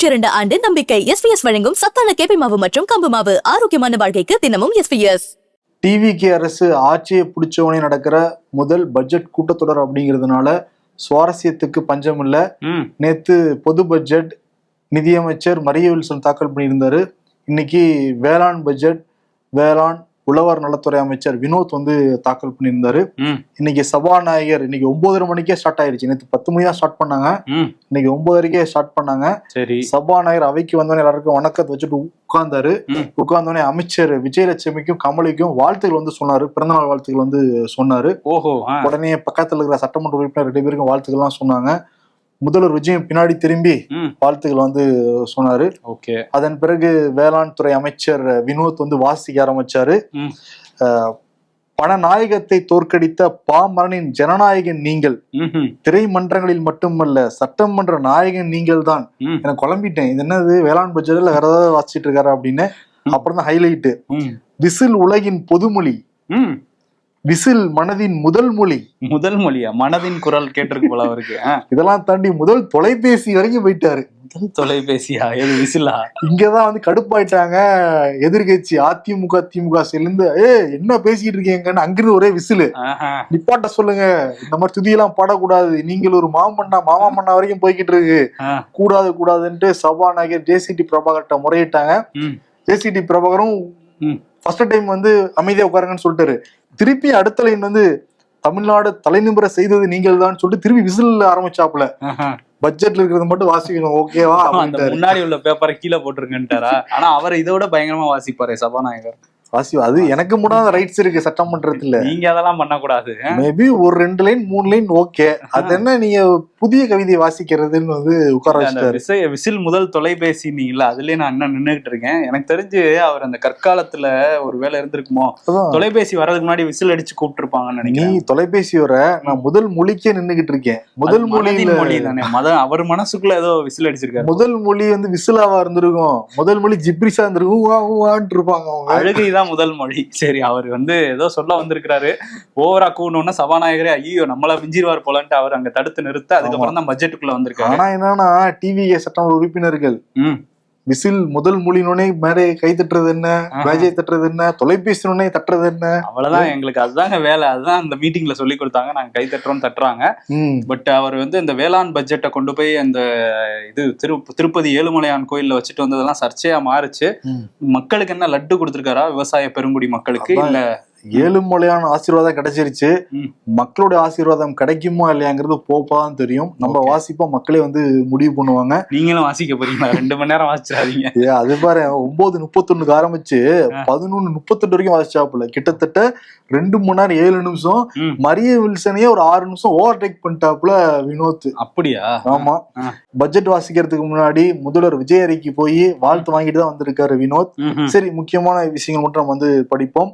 102 ஆண்டு நம்பிக்கை. எஸ்பிஎஸ் வழங்கும் சத்தான கேப்பை மாவு மற்றும் கம்பு மாவு. ஆரோக்கியமான வாழ்க்கைக்கு தினமும் எஸ்பிஎஸ். டிவிகே அரசு ஆட்சியை பிடிச்சவனே நடக்கிற முதல் பட்ஜெட் கூட்டத்தொடர் அப்படிங்கிறதுனால சுவாரஸ்யத்துக்கு பஞ்சம் இல்ல. நேத்து பொது பட்ஜெட் நிதியமைச்சர் மரிய வில்சன் தாக்கல் பண்ணியிருந்தாரு. இன்னைக்கு வேளாண் பட்ஜெட் வேளாண் உழவர் நலத்துறை அமைச்சர் வினோத் தாக்கல் பண்ணியிருந்தாரு. இன்னைக்கு சபாநாயகர் இன்னைக்கு 9:30 மணிக்கே ஸ்டார்ட் ஆயிருச்சு. நேற்று 10 மணி தான் ஸ்டார்ட் பண்ணாங்க, இன்னைக்கு 9:30க்கே ஸ்டார்ட் பண்ணாங்க. சரி, சபாநாயகர் அவைக்கு வந்தோடனே எல்லாருக்கும் வணக்கத்தை வச்சுட்டு உட்கார்ந்தாரு. உட்கார்ந்தோடனே அமைச்சர் விஜயலட்சுமிக்கும் கமலிக்கும் வாழ்த்துக்கள் சொன்னாரு, பிறந்தநாள் வாழ்த்துக்கள் சொன்னாரு. உடனே பக்கத்துல இருக்கிற சட்டமன்ற உறுப்பினர் 2 பேருக்கும் வாழ்த்துக்கள் எல்லாம் சொன்னாங்க. முதல்வர் விஜயம் பின்னாடி திரும்பி வாழ்த்துக்கள் சொன்னாரு. அதன் பிறகு வேளாண் துறை அமைச்சர் வினோத் வாசிக்க ஆரம்பிச்சாரு. பணநாயகத்தை தோற்கடித்த பாமரனின் ஜனநாயகன் நீங்கள், திரைமன்றங்களில் மட்டுமல்ல சட்டமன்ற நாயகன் நீங்கள் தான். எனக்கு குழம்பிட்டேன், இது என்னது வேளாண் பட்ஜெட்ல வேற ஏதாவது வாசிச்சுட்டு இருக்காரு அப்படின்னு. அப்புறம் தான் ஹைலைட், விசில் உலகின் பொதுமொழி, விசில் மனதின் முதல் மொழி. முதல் மொழியா? மனதின் குரல் கேட்டிருக்கு போல அவருக்கு. இதெல்லாம் தாண்டி முதல் தொலைபேசி வரைக்கும் போயிட்டாரு. முதல் தொலைபேசியா? எது விசிலா? இங்கதான் கடுப்பாயிட்டாங்க எதிர்கட்சி அதிமுக திமுக சேர்ந்து. என்ன பேசிட்டு இருக்கீங்கன்னு அங்கிருந்து ஒரே விசிலு. நிப்பாட்ட சொல்லுங்க, இந்த மாதிரி துதியெல்லாம் பாடக்கூடாது, நீங்கள் ஒரு மாமா மண்ணா வரைக்கும் போய்கிட்டு இருக்கு, கூடாது கூடாதுன்ட்டு சபாநாயகர் ஜேசிடி பிரபாகர்ட்ட முறையிட்டாங்க. ஜேசிடி பிரபாகரும் ஃபர்ஸ்ட் டைம் அமைதியா உட்காருங்கன்னு சொல்லிட்டாரு. திருப்பி அடுத்த லைன் தமிழ்நாடு தலைநிமிர செய்தது நீங்கள் தான் சொல்லிட்டு திருப்பி விசில் ஆரம்பிச்சாப்புல. பட்ஜெட்ல இருக்கிறது மட்டும் வாசிக்கணும், ஓகேவா? முன்னாடி உள்ள பேப்பரை கீழே போட்டுருங்கன்ட்டாரா? ஆனா அவர் இதோட பயங்கரமா வாசிப்பாரு சபாநாயகர். அது எனக்கு முன்னாடி ரைட்ஸ் இருக்கு சட்டமன்றத்துல, நீங்க அதெல்லாம் பண்ணக்கூடாது. மேபி ஒரு 2 லைன் 3 லைன் ஓகே. அது என்ன நீங்க புதிய கவிதையை வாசிக்கிறதுன்னு உட்கார வச்சுட்டாரு. விசில் முதல் தொலைபேசி நீங்களா, அதுலயே நான் என்ன நின்றுகிட்டு இருக்கேன். எனக்கு தெரிஞ்சு அவர் அந்த கற்காலத்துல ஒரு வேலை இருந்திருக்குமோ, தொலைபேசி வர்றதுக்கு முன்னாடி விசில் அடிச்சு கூப்பிட்டு இருப்பாங்கன்னு நினைக்கிறேன். நீ தொலைபேசி வர, நான் முதல் மொழிக்கே நின்றுகிட்டு இருக்கேன். முதல் மொழி தானே, அவர் மனசுக்குள்ள ஏதோ விசில் அடிச்சிருக்காரு. முதல் மொழி விசிலாவா இருந்திருக்கும், முதல் மொழி ஜிப்ரிஷா இருந்திருக்கும், இருப்பாங்க அவங்க. அழுகைதான் முதல் மொழி. சரி, அவர் ஏதோ சொல்ல வந்திருக்கிறாரு. ஓவரா கூடணும்னா சபாநாயகரே ஐயோ நம்மள விஞ்சிருவார் போலன்ட்டு அவர் அங்க தடுத்து நிறுத்த, அதுக்கப்புறம் தான் பட்ஜெட்டுக்குள்ள வந்திருக்காரு. ஆனா என்னன்னா, டிவிகே சட்டமன்ற உறுப்பினர்கள் விசில் முதல் மொழினோடனே மேடை கை தட்டுறது என்ன, மேஜை தட்டுறது என்ன, தொலைபேசி தட்டுறது என்ன, அவ்வளவுதான். எங்களுக்கு அதுதாங்க வேலை. அதுதான் அந்த மீட்டிங்ல சொல்லி கொடுத்தாங்க, நாங்க கை தட்டுறோம் தட்டுறாங்க. பட் அவர் இந்த வேளாண் பட்ஜெட்டை கொண்டு போய் அந்த இது திருப்பதி ஏழுமலையான் கோயில்ல வச்சுட்டு வந்ததெல்லாம் சர்ச்சையா மாறுச்சு. மக்களுக்கு என்ன லட்டு கொடுத்திருக்காரா விவசாய பெருங்குடி மக்களுக்கு? இல்ல ஏழுமலையான ஆசீர்வாதம் கிடைச்சிருச்சு. மக்களுடைய ஆசீர்வாதம் கிடைக்குமா இல்லையாங்கிறது போப்பாதான் தெரியும். நம்ம வாசிப்போம், மக்களே முடிவு பண்ணுவாங்க. நீங்களும் வாசிக்க போறீங்களா? 2 மணி நேரம் வாசிச்சாதீங்க. அது பாரு, 9:31 ஆரம்பிச்சு 11:38 வரைக்கும் வாசிச்சாப்புல. கிட்டத்தட்ட 2 மணி நேரம் 7 நிமிஷம். மரிய வில்சனையே ஒரு 6 நிமிஷம் ஓவர் டேக் பண்ணிட்டாப்புல வினோத். அப்படியா? ஆமா. பட்ஜெட் வாசிக்கிறதுக்கு முன்னாடி முதல்வர் விஜய் அறைக்கு போய் வாழ்த்து வாங்கிட்டு தான் வந்திருக்காரு வினோத். சரி, முக்கியமான விஷயங்கள் மட்டும் நம்ம படிப்போம்.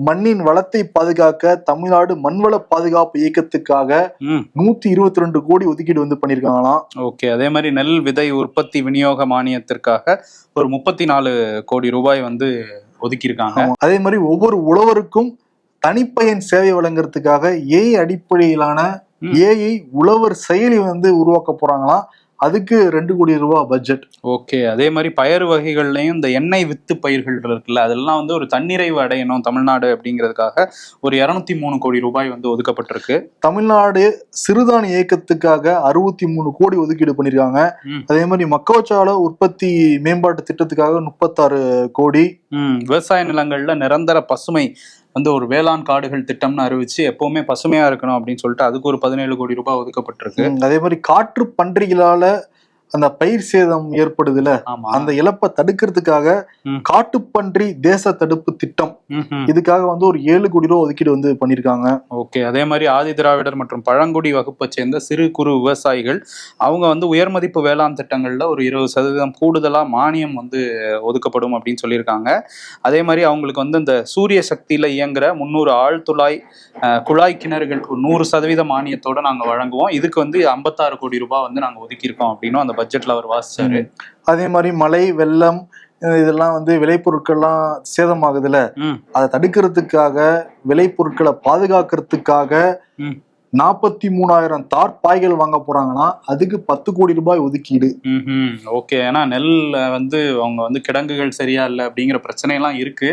மண்ணின் வளத்தை பாதுகாக்க தமிழ்நாடு மண்வள பாதுகாப்பு இயக்கத்துக்காக 122 கோடி ஒதுக்கீடு பண்ணிருக்காங்களாம். ஓகே. அதே மாதிரி நெல் விதை உற்பத்தி விநியோக மானியத்திற்காக ஒரு 34 கோடி ரூபாய் ஒதுக்கியிருக்காங்க. அதே மாதிரி ஒவ்வொரு உழவருக்கும் தனிப்பயன் சேவை வழங்குறதுக்காக ஏஐ அடிப்படையிலான ஏஐ உழவர் செயலி உருவாக்க போறாங்களாம். அதுக்கு 2 கோடி ரூபாய் பட்ஜெட். ஓகே. அதே மாதிரி பயறு வகைகள்லயும் இந்த எண்ணெய் வித்து பயிர்கள் இருக்குல்ல, அதெல்லாம் ஒரு தன்னிறைவு அடையணும் தமிழ்நாடு அப்படிங்கிறதுக்காக ஒரு 203 கோடி ரூபாய் ஒதுக்கப்பட்டிருக்கு. தமிழ்நாடு சிறுதானிய இயக்கத்துக்காக 63 கோடி ஒதுக்கீடு பண்ணிருக்காங்க. அதே மாதிரி மக்காச்சோள உற்பத்தி மேம்பாட்டு திட்டத்துக்காக 36 கோடி. விவசாய நிலங்கள்ல நிரந்தர பசுமை ஒரு வேளாண் காடுகள் திட்டம்னு அறிவிச்சு எப்பவுமே பசுமையா இருக்கணும் அப்படின்னு சொல்லிட்டு அதுக்கு ஒரு 17 கோடி ரூபாய் ஒதுக்கப்பட்டிருக்கு. அதே மாதிரி காற்று பன்றிகளால அந்த பயிர் சேதம் ஏற்படுதுல, அந்த இழப்பை தடுக்கிறதுக்காக காட்டுப்பன்றி தேச தடுப்பு திட்டம், இதுக்காக ஒரு 7 கோடி ரூபாய் ஒதுக்கீடு பண்ணிருக்காங்க. ஓகே. அதே மாதிரி ஆதி திராவிடர் மற்றும் பழங்குடி வகுப்பை சேர்ந்த சிறு குறு விவசாயிகள் அவங்க உயர்மதிப்பு வேளாண் திட்டங்கள்ல ஒரு 20% கூடுதலா மானியம் ஒதுக்கப்படும் அப்படின்னு சொல்லியிருக்காங்க. அதே மாதிரி அவங்களுக்கு இந்த சூரிய சக்தியில இயங்குற 300 ஆழ்துளாய் குழாய் கிணறுகள் 100% மானியத்தோட நாங்க வழங்குவோம். இதுக்கு 56 கோடி ரூபாய் நாங்க ஒதுக்கியிருக்கோம் அப்படின்னு அந்த பட்ஜெட்ல அவர் வாசிச்சாரு. அதே மாதிரி மழை வெள்ளம் இதெல்லாம் விளைபொருட்கள்லாம் சேதமாகுதுல, அதை தடுக்கிறதுக்காக விளைபொருட்களை பாதுகாக்கிறதுக்காக 43,000 தார்பாய்கள் வாங்க போறாங்கன்னா அதுக்கு 10 கோடி ரூபாய் ஒதுக்கீடு. ஓகே. ஏன்னா நெல் வந்து அவங்க வந்து கிடங்குகள் சரியா இல்லை அப்படிங்கிற பிரச்சனை எல்லாம் இருக்கு.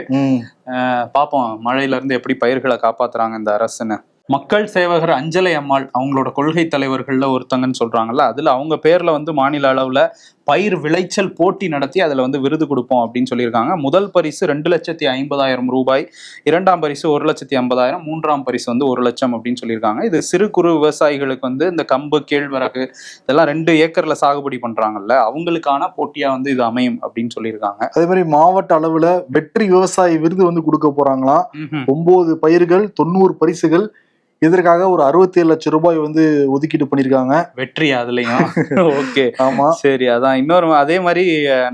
பாப்போம் மழையில இருந்து எப்படி பயிர்களை காப்பாத்துறாங்க இந்த அரசுன்னு. மக்கள் சேவகர் அஞ்சலை அம்மாள் அவங்களோட கொள்கை தலைவர்கள்ல ஒருத்தங்கன்னு சொல்றாங்கல்ல, அதுல அவங்க பேர்ல வந்து மாநில அளவுல பயிர் விளைச்சல் போட்டி நடத்தி அதுல வந்து விருது கொடுப்போம் அப்படின்னு சொல்லியிருக்காங்க. முதல் பரிசு 2,50,000 ரூபாய், இரண்டாம் பரிசு 1,50,000, மூன்றாம் பரிசு வந்து 1 லட்சம் அப்படின்னு சொல்லியிருக்காங்க. இது சிறு குறு விவசாயிகளுக்கு வந்து இந்த கம்பு, கேழ்வரகு இதெல்லாம் 2 ஏக்கர்ல சாகுபடி பண்றாங்கல்ல, அவங்களுக்கான போட்டியா வந்து இது அமையும் அப்படின்னு சொல்லியிருக்காங்க. அதே மாதிரி மாவட்ட அளவுல வெற்றி விவசாயி விருது வந்து கொடுக்க போறாங்களாம். 9 பயிர்கள் 90 பரிசுகள். இதற்காக ஒரு 67 லட்சம் ரூபாய் வந்து ஒதுக்கீடு பண்ணிருக்காங்க. வெற்றி அதுலயும். ஓகே. ஆமா, சரி. அதான் இன்னொரு அதே மாதிரி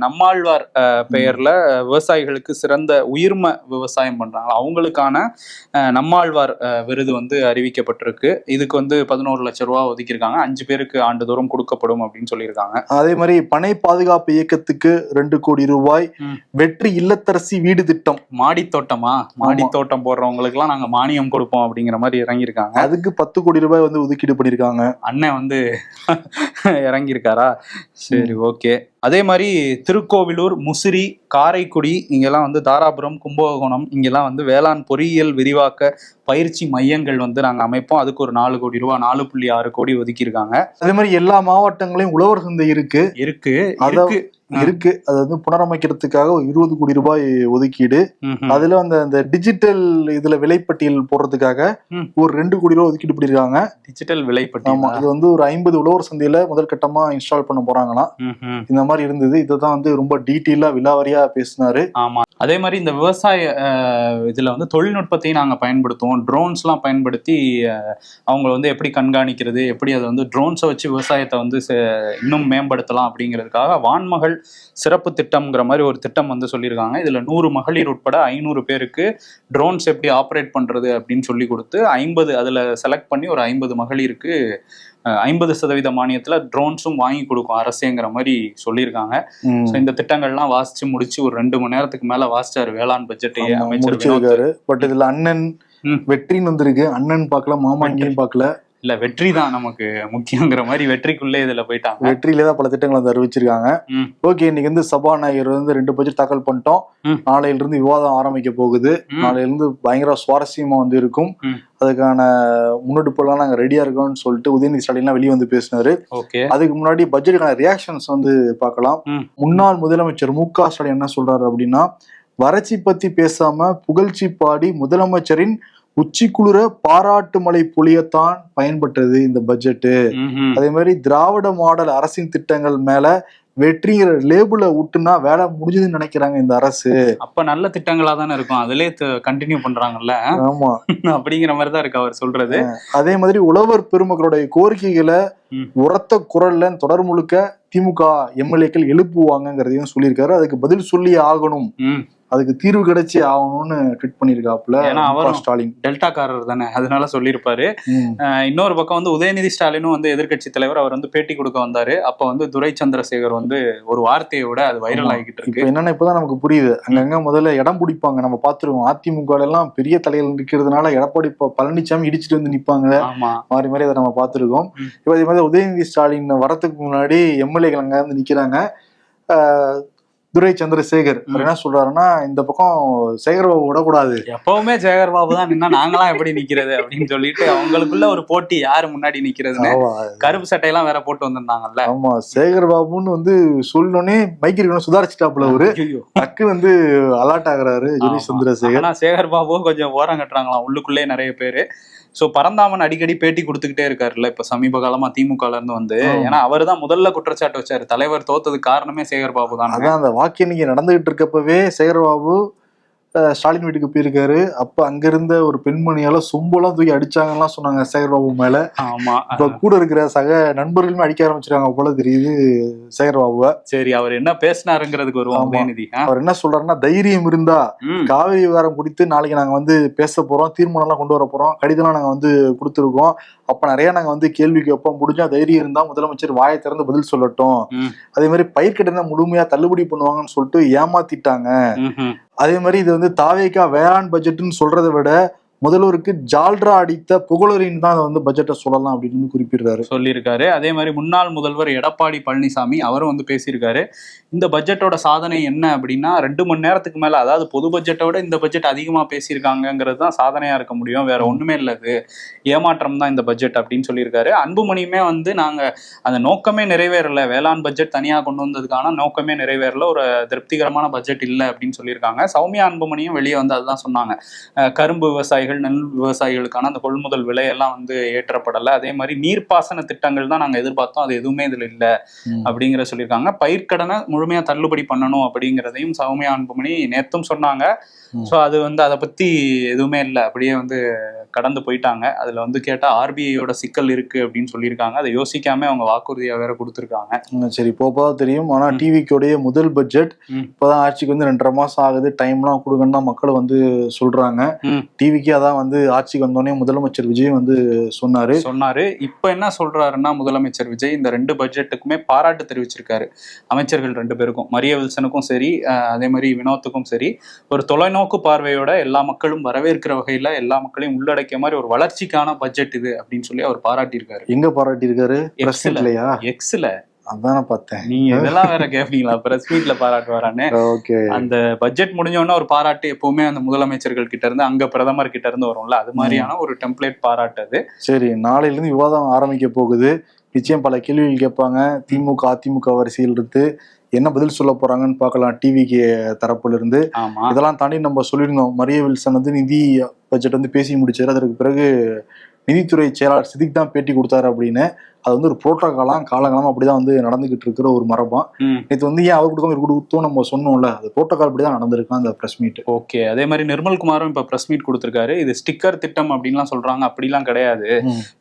நம்மாழ்வார் பெயர்ல விவசாயிகளுக்கு சிறந்த உயிர்ம விவசாயம் பண்றாங்க, அவங்களுக்கான நம்மாழ்வார் விருது வந்து அறிவிக்கப்பட்டிருக்கு. இதுக்கு வந்து 11 லட்சம் ரூபாய் ஒதுக்கியிருக்காங்க. 5 பேருக்கு ஆண்டுதோறும் கொடுக்கப்படும் அப்படின்னு சொல்லியிருக்காங்க. அதே மாதிரி பனை பாதுகாப்பு இயக்கத்துக்கு 2 கோடி ரூபாய். வெற்றி இல்லத்தரசி வீடு திட்டம், மாடித்தோட்டமா, மாடித்தோட்டம் போடுறவங்களுக்கு எல்லாம் நாங்க மானியம் கொடுப்போம் அப்படிங்கிற மாதிரி இறங்கியிருக்காங்க. அதுக்கு 10 கோடி ரூபாய் வந்து ஒதுக்கீடு பண்ணிருக்காங்க. அண்ணன் வந்து இறங்கியிருக்காரா? சரி, ஓகே. அதே மாதிரி திருக்கோவிலூர், முசிறி, காரைக்குடி, இங்கெல்லாம் வந்து தாராபுரம், கும்பகோணம், இங்கெல்லாம் வந்து வேளாண் பொறியியல் விரிவாக்க பயிற்சி மையங்கள் வந்து நாங்க அமைப்போம். அதுக்கு ஒரு 4 கோடி ரூபாய், 4.6 கோடி ஒதுக்கியிருக்காங்க. அதே மாதிரி எல்லா மாவட்டங்களையும் உழவர் சந்தை இருக்கு. அது வந்து புனரமைக்கிறதுக்காக 20 கோடி ரூபாய் ஒதுக்கீடு. அதுல அந்த டிஜிட்டல் இதுல விலைப்பட்டியல் போடுறதுக்காக ஒரு 2 கோடி ரூபாய் ஒதுக்கீடு பண்ணிருக்காங்க. டிஜிட்டல் விலைப்பட்டியல். ஆமா, இது வந்து ஒரு 50 உழவர் சந்தையில முதல் கட்டமா இன்ஸ்டால் பண்ண போறாங்களாம். இந்த மாதிரி இருந்தது. இதுதான் வந்து ரொம்ப டீட்டெயிலா விலாவரியா பேசினாரு. ஆமா. அதே மாதிரி இந்த விவசாய இதுல வந்து தொழில்நுட்பத்தையும் நாங்க பயன்படுத்துவோம். ட்ரோன்ஸ் எல்லாம் பயன்படுத்தி அவங்க வந்து எப்படி கண்காணிக்கிறது, எப்படி அதை வந்து ட்ரோன்ஸை வச்சு விவசாயத்தை வந்து இன்னும் மேம்படுத்தலாம் அப்படிங்கிறதுக்காக வான்மகள் சிறப்பு திட்டம்ங்கிற மாதிரி ஒரு திட்டம் வந்து சொல்லியிருக்காங்க. இதுல 100 மகளிர் உட்பட 500 பேருக்கு ட்ரோன்ஸ் எப்படி ஆப்ரேட் பண்றது அப்படின்னு சொல்லி கொடுத்து 50 அதுல செலக்ட் பண்ணி ஒரு 50 மகளிருக்கு 50% மானியத்துல ட்ரோன்ஸும் வாங்கி கொடுக்கும் அரசேங்கிற மாதிரி சொல்லியிருக்காங்க. இந்த திட்டங்கள்லாம் வாசிச்சு முடிச்சு ஒரு 2 மணி நேரத்துக்கு மேல வாசிச்சாரு வேளாண் பட்ஜெட்டையே அமைச்சர். பட் இதுல அண்ணன் வெற்றின்னு வந்திருக்கு. அண்ணன் பார்க்கல, மாமா இங்கேயும் பார்க்கல. இல்ல, வெற்றி தான் நமக்கு முக்கியங்கிற மாதிரி வெற்றிக்குள்ளே இதுல போயிட்டாங்க. வெற்றியில பல திட்டங்களை வந்து அறிவிச்சிருக்காங்க. ஓகே, இன்னைக்கு வந்து சபாநாயகர் வந்து 2 பட்ஜெட் தாக்கல் பண்ணிட்டோம். நாளையில இருந்து விவாதம் ஆரம்பிக்க போகுது. நாளையில இருந்து பயங்கர சுவாரஸ்யமா வந்து இருக்கும். அதுக்கான முன்னெடுப்புலாம் நாங்க ரெடியா இருக்கோம்னு சொல்லிட்டு உதயநிதி ஸ்டாலின் வெளியே வந்து பேசினாரு. அதுக்கு முன்னாடி பட்ஜெட்டுக்கான ரியாக்ஷன்ஸ் வந்து பார்க்கலாம். முன்னாள் முதலமைச்சர் மு.க. ஸ்டாலின் என்ன சொல்றாரு அப்படின்னா, வறட்சி பத்தி பேசாம புகழ்ச்சி பாடி முதலமைச்சரின் உச்சிக்குளிர பாராட்டு மழை பொழியத்தான் பயன்பட்டது இந்த பட்ஜெட்டு. அதே மாதிரி திராவிட மாடல் அரசின் திட்டங்கள் மேல வெற்றிங்கிற லேபிள விட்டுனா வேலை முடிஞ்சதுன்னு நினைக்கிறாங்க இந்த அரசு. அப்ப நல்ல திட்டங்களா தானே இருக்கும், அதுலயே கண்டினியூ பண்றாங்கல்ல. ஆமா, அப்படிங்கிற மாதிரிதான் இருக்கு அவர் சொல்றது. அதே மாதிரி உழவர் பெருமக்களுடைய கோரிக்கைகளை உரத்த குரல்ல தொடர் முழுக்க திமுக எம்எல்ஏக்கள் எழுப்புவாங்கிறதையும் சொல்லியிருக்காரு. அதுக்கு பதில் சொல்லி ஆகணும், அதுக்கு தீர்வு கிடைச்சி ஆகணும்னு ட்வீட் பண்ணிருக்காப்புல. ஏன்னா அவர் ஸ்டாலின் டெல்டாக்காரர் தானே, அதனால சொல்லியிருப்பாரு. இன்னொரு பக்கம் வந்து உதயநிதி ஸ்டாலினும் வந்து எதிர்கட்சி தலைவர், அவர் வந்து பேட்டி கொடுக்க வந்தாரு. அப்ப வந்து துரை சந்திரசேகர் வந்து ஒரு வார்த்தையோட அது வைரல் ஆகிட்டு இருக்கு. என்னன்னா இப்பதான் நமக்கு புரியுது, அங்கங்க முதல்ல இடம் பிடிப்பாங்க. நம்ம பாத்துருவோம், அதிமுக எல்லாம் பெரிய தலைகள் இருக்கிறதுனால எடப்பாடி பழனிசாமி இடிச்சுட்டு வந்து நிப்பாங்க, மாறி மாறி அதை நம்ம பாத்துருக்கோம். இப்ப இதே மாதிரி உதயநிதி ஸ்டாலின் வரத்துக்கு முன்னாடி எம்எல்ஏக்கள் அங்க இருந்து நிக்கிறாங்க. துரை சந்திரசேகர் என்ன சொல்றாருன்னா, இந்த பக்கம் சேகர்பாபு விடக்கூடாது, எப்பவுமே சேகர்பாபு தான் நின்னா நாங்களாம் எப்படி நிக்கிறது அப்படின்னு சொல்லிட்டு அவங்களுக்குள்ள ஒரு போட்டி, யாரு முன்னாடி நிக்கிறதுன்னு. கருப்பு சட்டையெல்லாம் வேற போட்டு வந்திருந்தாங்கல்ல. ஆமா, சேகர்பாபுன்னு வந்து சொல்லணும்னே மைக்கிரி சுதாரிச்சுட்டாப்புல அவரு டக்கு வந்து அலர்ட் ஆகுறாரு துரை சந்திரசேகர். ஆனா சேகர்பாபு கொஞ்சம் ஓரம் கட்டுறாங்களாம் உள்ளுக்குள்ளே நிறைய பேரு. சோ பரந்தாமன் அடிக்கடி பேட்டி கொடுத்துக்கிட்டே இருக்காருல்ல இப்ப சமீப காலமா திமுகல இருந்து வந்து. ஏன்னா அவரு தான் முதல்ல குற்றச்சாட்டு வச்சாரு, தலைவர் தோத்ததுக்கு காரணமே சேகர்பாபு தான். அதான் அந்த வாக்கு எண்ணிக்கை நடந்துகிட்டு இருக்கப்பவே சேகர்பாபு ஸ்டாலின் வீட்டுக்கு போயிருக்காரு. அப்ப அங்க இருந்த ஒரு பெண்மணியால சொம்பெல்லாம் தூக்கி அடிச்சாங்கலாம் சொன்னாங்க சேகர்பாபு மேல. ஆமா, இப்ப கூட இருக்கிற சக நண்பர்களுமே அடிக்க ஆரம்பிச்சிருக்காங்க போல தெரியுது சேகர்பாபுவ. சரி, அவர் என்ன பேசினாருங்கிறதுக்கு வருவோம். அவர் என்ன சொல்றாருன்னா, தைரியம் இருந்தா காவிரி விவகாரம் குறித்து நாளைக்கு நாங்க வந்து பேச போறோம், தீர்மானம் எல்லாம் கொண்டு வர போறோம், கடிதம் நாங்க வந்து கொடுத்துருக்கோம். அப்ப நிறைய நாங்க வந்து கேள்வி கேட்போம், முடிஞ்சா தைரியம் இருந்தா முதலமைச்சர் வாயை திறந்து பதில் சொல்லட்டும். அதே மாதிரி பயிர்க்கடனை முழுமையா தள்ளுபடி பண்ணுவாங்கன்னு சொல்லிட்டு ஏமாத்திட்டாங்க. அதே மாதிரி இது வந்து தாவேக்கா வேளாண் பட்ஜெட்னு சொல்றதை விட முதல்வருக்கு ஜால்ரா அடித்த புகழரின் தான் வந்து பட்ஜெட்டை சொல்லலாம் அப்படின்னு குறிப்பிடுறாரு, சொல்லியிருக்காரு. அதே மாதிரி முன்னாள் முதல்வர் எடப்பாடி பழனிசாமி அவரும் வந்து பேசியிருக்காரு. இந்த பட்ஜெட்டோட சாதனை என்ன அப்படின்னா 2 மணி நேரத்துக்கு மேல, அதாவது பொது பட்ஜெட்டை விட இந்த பட்ஜெட் அதிகமா பேசியிருக்காங்கிறது தான் சாதனையா இருக்க முடியும், வேற ஒண்ணுமே இல்லை, இது ஏமாற்றம் தான் இந்த பட்ஜெட் அப்படின்னு சொல்லியிருக்காரு. அன்புமணியுமே வந்து நாங்க அந்த நோக்கமே நிறைவேறல, வேளாண் பட்ஜெட் தனியா கொண்டு வந்ததுக்கான நோக்கமே நிறைவேறல, ஒரு திருப்திகரமான பட்ஜெட் இல்லை அப்படின்னு சொல்லியிருக்காங்க. சௌமியா அன்புமணியும் வெளியே வந்து அதுதான் சொன்னாங்க. கரும்பு விவசாயிகள், நெல் விவசாயிகளுக்கான அந்த கொள்முதல் விலையெல்லாம் வந்து ஏற்றப்படலை. அதே மாதிரி நீர்ப்பாசன திட்டங்கள் தான் நாங்கள் எதிர்பார்த்தோம், அது எதுவுமே இதில் இல்லை அப்படிங்கிற சொல்லியிருக்காங்க. பயிர்க்கடனை முழுமையா தள்ளுபடி பண்ணணும் அப்படிங்கிறதையும் சௌமியா அன்புமணி நேத்தும் சொன்னாங்க. ஸோ அது வந்து அதை பத்தி எதுவுமே இல்லை, அப்படியே வந்து கடந்து போயிட்டாங்க. அதுல வந்து கேட்டா ஆர்பிஐயோட சிக்கல் இருக்கு அப்படின்னு சொல்லியிருக்காங்க. அதை யோசிக்காம அவங்க வாக்குறுதியா வேற கொடுத்துருக்காங்க. சரி, போப்பதான் தெரியும். ஆனா டிவிக்குடைய முதல் பட்ஜெட் இப்பதான் ஆட்சிக்கு வந்து 2.5 மாசம் ஆகுது, டைம்லாம் கொடுங்கன்னு தான் மக்கள் வந்து சொல்றாங்க. டிவிக்கு அதான் வந்து ஆட்சிக்கு வந்தோடனே முதலமைச்சர் விஜய் வந்து சொன்னாரு. இப்ப என்ன சொல்றாருன்னா முதலமைச்சர் விஜய் இந்த 2 பட்ஜெட்டுக்குமே பாராட்டு தெரிவிச்சிருக்காரு. அமைச்சர்கள் 2 பேருக்கும், மரிய வில்சனுக்கும் சரி, அதே மாதிரி வினோத்துக்கும் சரி, ஒரு தொலைநோக்கு பார்வையோட எல்லா மக்களும் வரவேற்கிற வகையில எல்லா மக்களையும் உள்ளடக்கிய மாதிரி ஒரு வளர்ச்சிக்கான பட்ஜெட் இது அப்படின்னு சொல்லி அவர் பாராட்டியிருக்காரு. எங்க பாராட்டியிருக்காரு? எக்ஸ்ல. அதான பார்த்தேன். நீங்க இதெல்லாம் வேற கேப்பீங்களா? பிரஸ் மீட்ல பாராட்டு வரானே. அந்த பட்ஜெட் முடிஞ்சோன்னா ஒரு பாராட்டு எப்பவுமே அந்த முதலமைச்சர்கள் கிட்ட இருந்து, அங்க பிரதமர் கிட்ட இருந்து வரும்ல, அது மாதிரியான ஒரு டெம்ப்ளேட் பாராட்டு அது. சரி, நாளையில இருந்து விவாதம் ஆரம்பிக்க போகுது. நிச்சயம் பல கேள்விகள் கேட்பாங்க. திமுக அதிமுக வரிசையில் இருந்து என்ன பதில் சொல்ல போறாங்கன்னு பார்க்கலாம் டிவிக்கு தரப்புல இருந்து. இதெல்லாம் தாண்டி நம்ம சொல்லியிருந்தோம், மரிய வில்சன் வந்து நிதி பட்ஜெட் வந்து பேசி முடிச்சாரு. அதற்கு பிறகு நிதித்துறை செயலாளர் சிதிக் தான் பேட்டி கொடுத்தாரு அப்படின்னு. அது வந்து ஒரு புரோட்டோகாலாம் காலங்காலமா அப்படிதான் வந்து நடந்துகிட்டு இருக்கிற ஒரு மரபம். இது வந்து ஏன் அவர் கொடுக்காம கொடுத்தோம் நம்ம சொன்னோம்ல, அது புரோட்டோகால் அப்படிதான் நடந்திருக்கான் அந்த பிரஸ் மீட். ஓகே, அதே மாதிரி நிர்மல்குமாரும் இப்ப பிரஸ் மீட் கொடுத்திருக்காரு. இது ஸ்டிக்கர் திட்டம் அப்படின்லாம் சொல்றாங்க, அப்படிலாம் கிடையாது.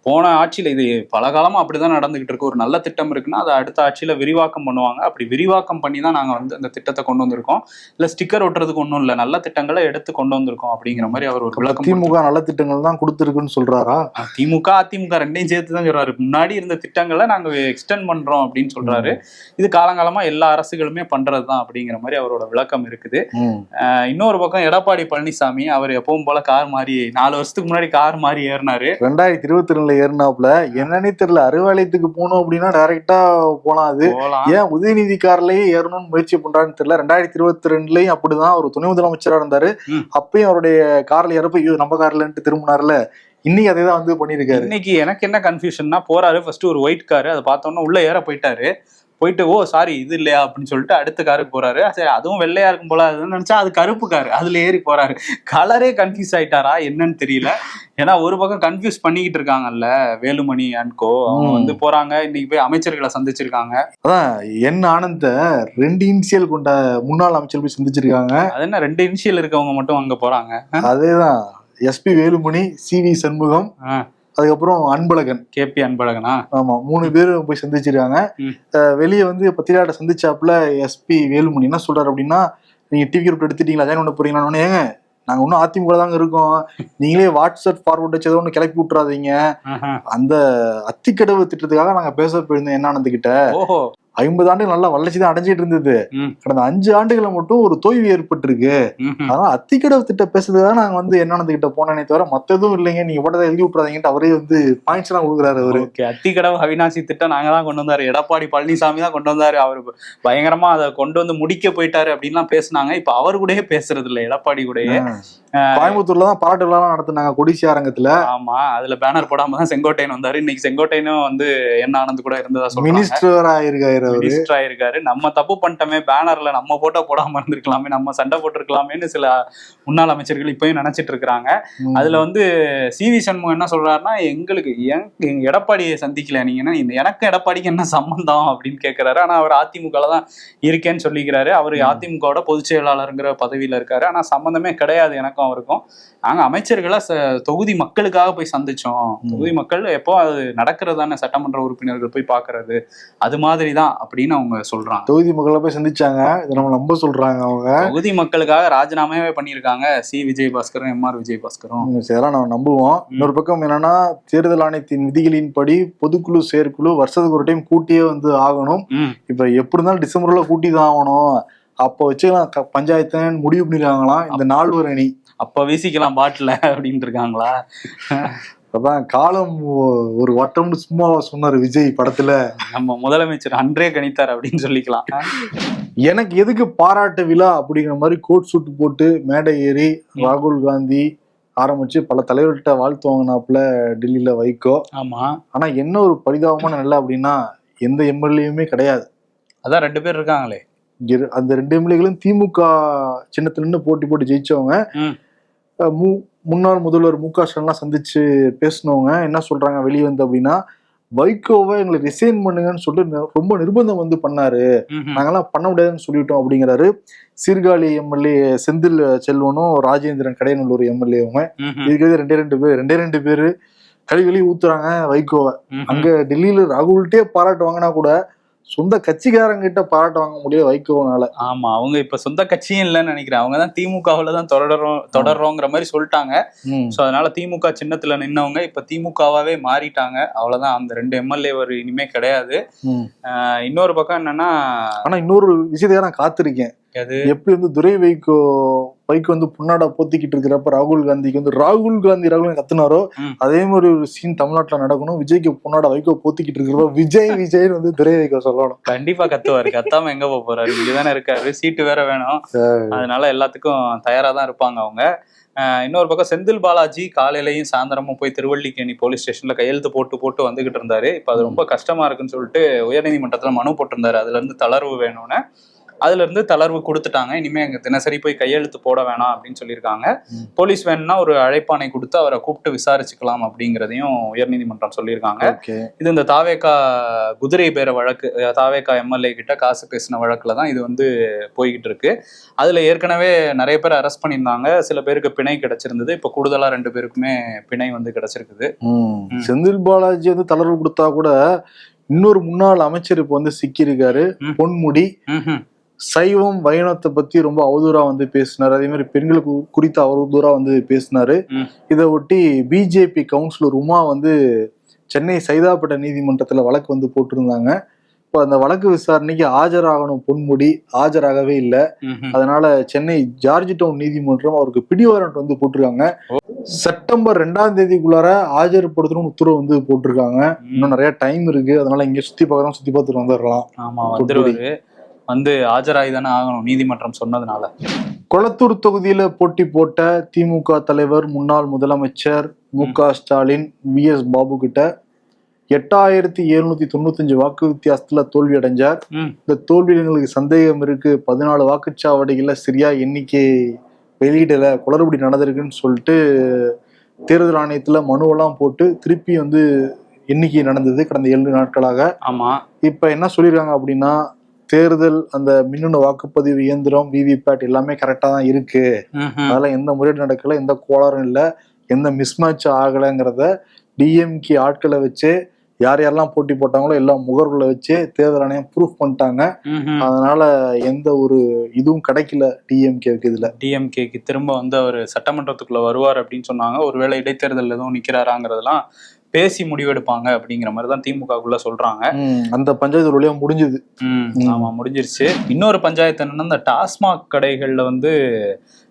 போன ஆட்சியில இது பல காலமா அப்படிதான் நடந்துகிட்டு இருக்கு. ஒரு நல்ல திட்டம் இருக்குன்னா அதை அடுத்த ஆட்சியில விரிவாக்கம் பண்ணுவாங்க. அப்படி விரிவாக்கம் பண்ணி தான் நாங்க வந்து அந்த திட்டத்தை கொண்டு வந்திருக்கோம். இல்ல ஸ்டிக்கர் ஒட்டுறதுக்கு ஒன்றும் இல்லை, நல்ல திட்டங்களை எடுத்து கொண்டு வந்திருக்கோம் அப்படிங்கிற மாதிரி அவர் ஒரு விளக்கம். திமுக நல்ல திட்டங்கள் தான் கொடுத்துருக்குன்னு சொல்றாரா? திமுக அதிமுக ரெண்டையும் சேர்த்து தான் சொல்றாரு. முன்னாடி இருந்த திட்டங்களை நாங்க எக்ஸ்டெண்ட் பண்றோம் அப்படின்னு சொல்றாரு. இது காலங்காலமா எல்லா அரசுகளுமே பண்றதுதான் அப்படிங்கிற மாதிரி அவரோட விளக்கம் இருக்குது. இன்னொரு பக்கம் எடப்பாடி பழனிசாமி அவர் எப்பவும் போல கார் மாறி 4 வருஷத்துக்கு முன்னாடி கார் மாறி ஏறினாரு. 2022 ஏறினாப்ல. என்னன்னே தெரியல, அறிவாலயத்துக்கு போகணும் அப்படின்னா டைரக்டா போலாம். அது ஏன் உதயநிதி கார்லயே ஏறணும்னு முயற்சி பண்றான்னு தெரியல. 2022லயும் அப்படிதான் ஒரு துணை முதலமைச்சரா இருந்தாரு. அப்பயும் அவருடைய கார்ல ஏறப்ப நம்ம கார்லன்ட்டு திரும்பினார்ல. இன்னைக்கு அதே தான் வந்து பண்ணிருக்காரு. இன்னைக்கு எனக்கு என்ன கன்ஃபியூஷன்னா, போறாரு ஃபர்ஸ்ட் ஒரு ஒயிட் காரு, அதை பார்த்தோன்னா உள்ள ஏற போயிட்டு ஓ சாரி இது இல்லையா அப்படின்னு சொல்லிட்டு அடுத்த காருக்கு போறாரு. சரி அதுவும் வெள்ளையா இருக்கும் போல அதுன்னு நினைச்சா அது கருப்பு காரு, அதுல ஏறி போறாரு. கலரே கன்ஃபியூஸ் ஆயிட்டாரா என்னன்னு தெரியல. ஏன்னா ஒரு பக்கம் கன்ஃபியூஸ் பண்ணிக்கிட்டு இருக்காங்கல்ல வேலுமணி அன்கோ, அவங்க வந்து போறாங்க. இன்னைக்கு போய் அமைச்சர்களை சந்திச்சிருக்காங்க. அதான் என் ஆனந்த 2 இனிஷியல் கொண்ட முன்னாள் அமைச்சர் போய் சந்திச்சிருக்காங்க. அது என்ன 2 இனிஷியல் இருக்கவங்க மட்டும் அங்க போறாங்க? அதேதான், எஸ்பி வேலுமணி, சிவி சண்முகம், அதுக்கப்புறம் அன்பழகன், கேபி அன்பழகனா, ஆமா 3 பேரும் போய் சந்திச்சிருக்காங்க. வெளியே வந்து பத்திரிகையாளர் சந்திச்சாப்புல எஸ்பி வேலுமணி என்ன சொல்றாரு அப்படின்னா, நீங்க டிவி குரூப் எடுத்துட்டீங்களா, ஜாயின் பண்ண போறீங்களா? ஏங்க நாங்க ஒன்னும் அதிமுக தாங்க இருக்கோம், நீங்களே வாட்ஸ்அப் ஃபார்வர்ட் வச்சு ஏதோ ஒண்ணு கிளப்பி விட்டுறாதீங்க. அந்த அத்திக்கடவு திட்டத்துக்காக நாங்க பேச போயிருந்தோம் என்ன ஆனந்துகிட்ட. 50 ஆண்டுகள் நல்லா வளர்ச்சி தான் அடைஞ்சிட்டு இருந்தது. கடந்த 5 ஆண்டுகளை மட்டும் ஒரு தொய்வு ஏற்பட்டிருக்கு. அதனால அத்திக்கடவு திட்டம் பேசுறதுக்காக நாங்க வந்து என்னன்னு கிட்ட போனே தவிர மத்த எதுவும் இல்லைங்க, நீங்க போட்டதை எழுதி விட்டுறாதீங்கன்னு அவரே வந்து பாயிண்ட்ஸ் எல்லாம் கொடுக்குறாரு அவரு. அத்திக்கடவு அவிநாசி திட்டம் நாங்க தான் கொண்டு வந்தாரு, எடப்பாடி பழனிசாமி தான் கொண்டு வந்தாரு, அவரு பயங்கரமா அதை கொண்டு வந்து முடிக்க போயிட்டாரு அப்படின்லாம் பேசினாங்க. இப்ப அவர் கூடயே பேசுறது இல்ல, எடப்பாடி கூடயே. கோயம்புத்தூர்ல தான் பாராட்டு விழா நடத்தினாங்க கொடிசி அரங்கத்துல. ஆமா, அதுல பேனர் போடாம தான் செங்கோட்டையன் வந்தாரு. இன்னைக்கு செங்கோட்டையனும் வந்து என்ன ஆனந்த் கூட இருந்ததா சொல்றாங்க. மினிஸ்டர் ஆயிருக்காரு. நம்ம தப்பு பண்ணிட்டோமே, பேனர்ல நம்ம போட்டோ போடாம இருந்திருக்கலாமே, நம்ம சண்டை போட்டிருக்கலாமேன்னு சில முன்னாள் அமைச்சர்கள் இப்பயும் நினைச்சிட்டு இருக்கிறாங்க. அதுல வந்து சிவி சண்முகம் என்ன சொல்றாருன்னா, எங்களுக்கு எடப்பாடியை சந்திக்கல நீங்க, எனக்கு எடப்பாடிக்கு என்ன சம்பந்தம் அப்படின்னு கேட்கிறாரு. ஆனா அவர் அதிமுக தான் இருக்கேன்னு சொல்லிக்கிறாரு. அவரு அதிமுகவோட பொதுச் செயலாளருங்கிற பதவியில இருக்காரு. ஆனா சம்பந்தமே கிடையாது எனக்கும் அவருக்கும். நாங்க அமைச்சர்களை தொகுதி மக்களுக்காக போய் சந்திச்சோம். தொகுதி மக்கள் எப்போ அது நடக்கிறதான சட்டமன்ற உறுப்பினர்கள் போய் பாக்குறது, அது மாதிரிதான் அப்படின்னு அவங்க சொல்றாங்க. தொகுதி மக்களை போய் சந்திச்சாங்க, இதை நம்ம நம்ப சொல்றாங்க. அவங்க தொகுதி மக்களுக்காக ராஜினாமாவே பண்ணியிருக்காங்க சி விஜயபாஸ்கரும் எம்ஆர் விஜயபாஸ்கரும். இதெல்லாம் நம்ம நம்புவோம். இன்னொரு பக்கம் என்னன்னா, தேர்தல் ஆணையத்தின் விதிகளின்படி பொதுக்குழு செயற்குழு வருஷத்துக்கு ஒரு டைம் கூட்டியே வந்து ஆகணும். இப்ப எப்படி இருந்தாலும் டிசம்பர்ல கூட்டி தான் ஆகணும். அப்ப வச்சுக்கலாம் பஞ்சாயத்து முடிவு பண்ணிருக்காங்களாம் இந்த 4 அணி. அப்ப வீசிக்கலாம் பாட்டில அப்படின்னு இருக்காங்களா? அதான் காலம் ஒரு வட்டம்னு சும்மா சொன்னாரு விஜய் படத்துல. நம்ம முதலமைச்சர் அன்றே கணித்தார் அப்படின்னு சொல்லிக்கலாம். எனக்கு எதுக்கு பாராட்டு விழா அப்படிங்கிற மாதிரி கோட் சூட் போட்டு மேடை ஏறி ராகுல் காந்தி ஆரம்பிச்சு பல தலைவர்கிட்ட வாழ்த்து வாங்கினாப்புல டெல்லியில வைகோ. ஆமா. ஆனா என்ன ஒரு பரிதாபமான நிலை அப்படின்னா எந்த எம்எல்ஏயுமே கிடையாது. அதான் 2 பேர் இருக்காங்களே. அந்த 2 எம்எல்ஏகளும் திமுக சின்னத்துல நின்று போட்டு ஜெயிச்சவங்க. முன்னாள் முதல்வர் மு.க. ஸ்டாலின்லாம் சந்திச்சு பேசினவங்க என்ன சொல்றாங்க வெளியே வந்து அப்படின்னா, வைகோவை எங்களை ரிசைன் பண்ணுங்கன்னு சொல்லிட்டு ரொம்ப நிர்பந்தம் வந்து பண்ணாரு, நாங்கெல்லாம் பண்ண முடியாதுன்னு சொல்லிட்டோம் அப்படிங்கிறாரு. சீர்காழி எம்எல்ஏ செந்தில் செல்வனும் ராஜேந்திரன் கடையநல்லூர் எம்எல்ஏவுங்க. இதுக்கு ரெண்டே பேரு கழிவெளி ஊத்துறாங்க வைகோவை. அங்க டெல்லியில ராகுல்கிட்டே பாராட்டு வாங்கினா கூட சொந்த கட்சிக்காரங்கிட்ட பாராட்டு வாங்க முடியாது வைகோனால. ஆமா, அவங்க இப்ப சொந்த கட்சியும் இல்லைன்னு நினைக்கிறேன். அவங்கதான் திமுகவுல தான் தொடர்றோங்கிற மாதிரி சொல்லிட்டாங்க. சோ அதனால திமுக சின்னத்துல நின்னவங்க இப்ப திமுகவாவே மாறிட்டாங்க. அவ்வளவுதான், அந்த 2 எம்எல்ஏ இனிமே கிடையாது. இன்னொரு பக்கம் என்னன்னா, ஆனா இன்னொரு விஷயத்துக்காக நான் காத்திருக்கேன். எப்படி வந்து துரை வைகோ வந்து புன்னாடா போத்திக்கிட்டு இருக்கிறப்ப ராகுல் காந்திக்கு வந்து ராகுல் காந்தி கத்துனாரோ அதே மாதிரி ஒரு சீன் தமிழ்நாட்டுல நடக்கணும். விஜய்க்கு புன்னாடா வைகோ போத்திக்கிட்டு இருக்கிறப்ப விஜய் வந்து துரை வைகோ சொல்லணும். கண்டிப்பா கத்துவாரு. கத்தாம எங்க போறாரு? இங்கதானே இருக்காரு, சீட்டு வேற வேணும். அதனால எல்லாத்துக்கும் தயாரா தான் இருப்பாங்க அவங்க. இன்னொரு பக்கம் செந்தில் பாலாஜி காலையிலயும் சாயந்தரமும் போய் திருவல்லிக்கேணி போலீஸ் ஸ்டேஷன்ல கையெழுத்து போட்டு வந்துகிட்டு இருந்தாரு. இப்ப அது ரொம்ப கஷ்டமா இருக்குன்னு சொல்லிட்டு உயர்நீதிமன்றத்துல மனு போட்டிருந்தாரு. அதுல இருந்து தளர்வு வேணும்னு. அதுல இருந்து தளர்வு கொடுத்துட்டாங்க. இனிமே அங்க தினசரி போய் கையெழுத்து போட வேணாம் அப்படின்னு சொல்லியிருக்காங்க. போலீஸ் வேணும்னா ஒரு அழைப்பாணை கொடுத்து அவரை கூப்பிட்டு விசாரிச்சுக்கலாம் அப்படிங்கிறதையும் உயர்நீதிமன்றம் சொல்லியிருக்காங்க. இது இந்த தாவேகா குதிரை பேர வழக்கு, தாவேகா எம்எல்ஏ கிட்ட காசு பேசின வழக்குல தான் இது வந்து போய்கிட்டு இருக்கு. அதுல ஏற்கனவே நிறைய பேர் அரெஸ்ட் பண்ணியிருந்தாங்க. சில பேருக்கு பிணை கிடைச்சிருந்தது. இப்ப கூடுதலா 2 பேருக்குமே பிணை வந்து கிடைச்சிருக்குது. செந்தில் பாலாஜி வந்து தளர்வு கொடுத்தா கூட இன்னொரு முன்னாள் அமைச்சர் இப்ப வந்து சிக்கியிருக்காரு, பொன்முடி. சைவம் வைணவத்தை பத்தி ரொம்ப அவதூறா வந்து பேசினாரு. அதே மாதிரி பெண்களுக்கு குறித்த அவதூறா வந்து பேசினாரு. இதை ஒட்டி பிஜேபி கவுன்சிலர் உமா வந்து சென்னை சைதாப்பேட்டை நீதிமன்றத்துல வழக்கு வந்து போட்டிருந்தாங்க. இப்போ அந்த வழக்கு விசாரணைக்கு ஆஜராகணும் பொன்முடி, ஆஜராகவே இல்லை. அதனால சென்னை ஜார்ஜ் டவுன் நீதிமன்றம் அவருக்கு பிடிவாரண்ட் வந்து போட்டிருக்காங்க. செப்டம்பர் 2ஆம் தேதிக்குள்ளார ஆஜர்படுத்தணும்னு உத்தரவு வந்து போட்டிருக்காங்க. இன்னும் நிறைய டைம் இருக்கு. அதனால இங்க சுத்தி பார்த்துட்டு வந்துடலாம். ஆமா, வந்து ஆஜராகி தானே ஆகணும் நீதிமன்றம் சொன்னதுனால. கொளத்தூர் தொகுதியில போட்டி போட்ட திமுக தலைவர் முன்னாள் முதலமைச்சர் மு.க. ஸ்டாலின் VS பாபு கிட்ட 8795 வாக்கு வித்தியாசத்துல தோல்வி அடைஞ்சார். இந்த தோல்வியில் எங்களுக்கு சந்தேகம் இருக்கு, 14 வாக்குச்சாவடிகள்ல சரியா எண்ணிக்கை வெளியிடல, குளறுபடி நடந்திருக்குன்னு சொல்லிட்டு தேர்தல் ஆணையத்துல மனுவெல்லாம் போட்டு திருப்பி வந்து எண்ணிக்கை நடந்தது கடந்த 7 நாட்களாக. ஆமா, இப்ப என்ன சொல்லிருக்காங்க அப்படின்னா, தேர்தல் அந்த மின்னணு வாக்குப்பதிவு இயந்திரம் விவிபேட் எல்லாமே கரெக்டா தான் இருக்கு, அதெல்லாம் எந்த முறையீடு நடக்கல, எந்த கோளாறும் இல்லை, எந்த மிஸ்மேட்ச் ஆகலைங்கிறத டிஎம்கே ஆட்களை வச்சு யார் யாரெல்லாம் போட்டி போட்டாங்களோ எல்லா முகர்களை வச்சு தேர்தல் ஆணையம் ப்ரூஃப் பண்ணிட்டாங்க. அதனால எந்த ஒரு இதுவும் கிடைக்கல டிஎம்கேக்கு. இதுல டிஎம்கேக்கு திரும்ப வந்து அவர் சட்டமன்றத்துக்குள்ள வருவார் அப்படின்னு சொன்னாங்க. ஒருவேளை இடைத்தேர்தல் எதுவும் நிக்கிறாராங்கிறதெல்லாம் பேசி முடிவெடுப்பாங்க அப்படிங்கிற மாதிரிதான் திமுகக்குள்ள சொல்றாங்க. அந்த பஞ்சாயத்து வழியா முடிஞ்சது. ஆமா, முடிஞ்சிருச்சு. இன்னொரு பஞ்சாயத்து என்னன்னா, இந்த டாஸ்மாக் கடைகள்ல வந்து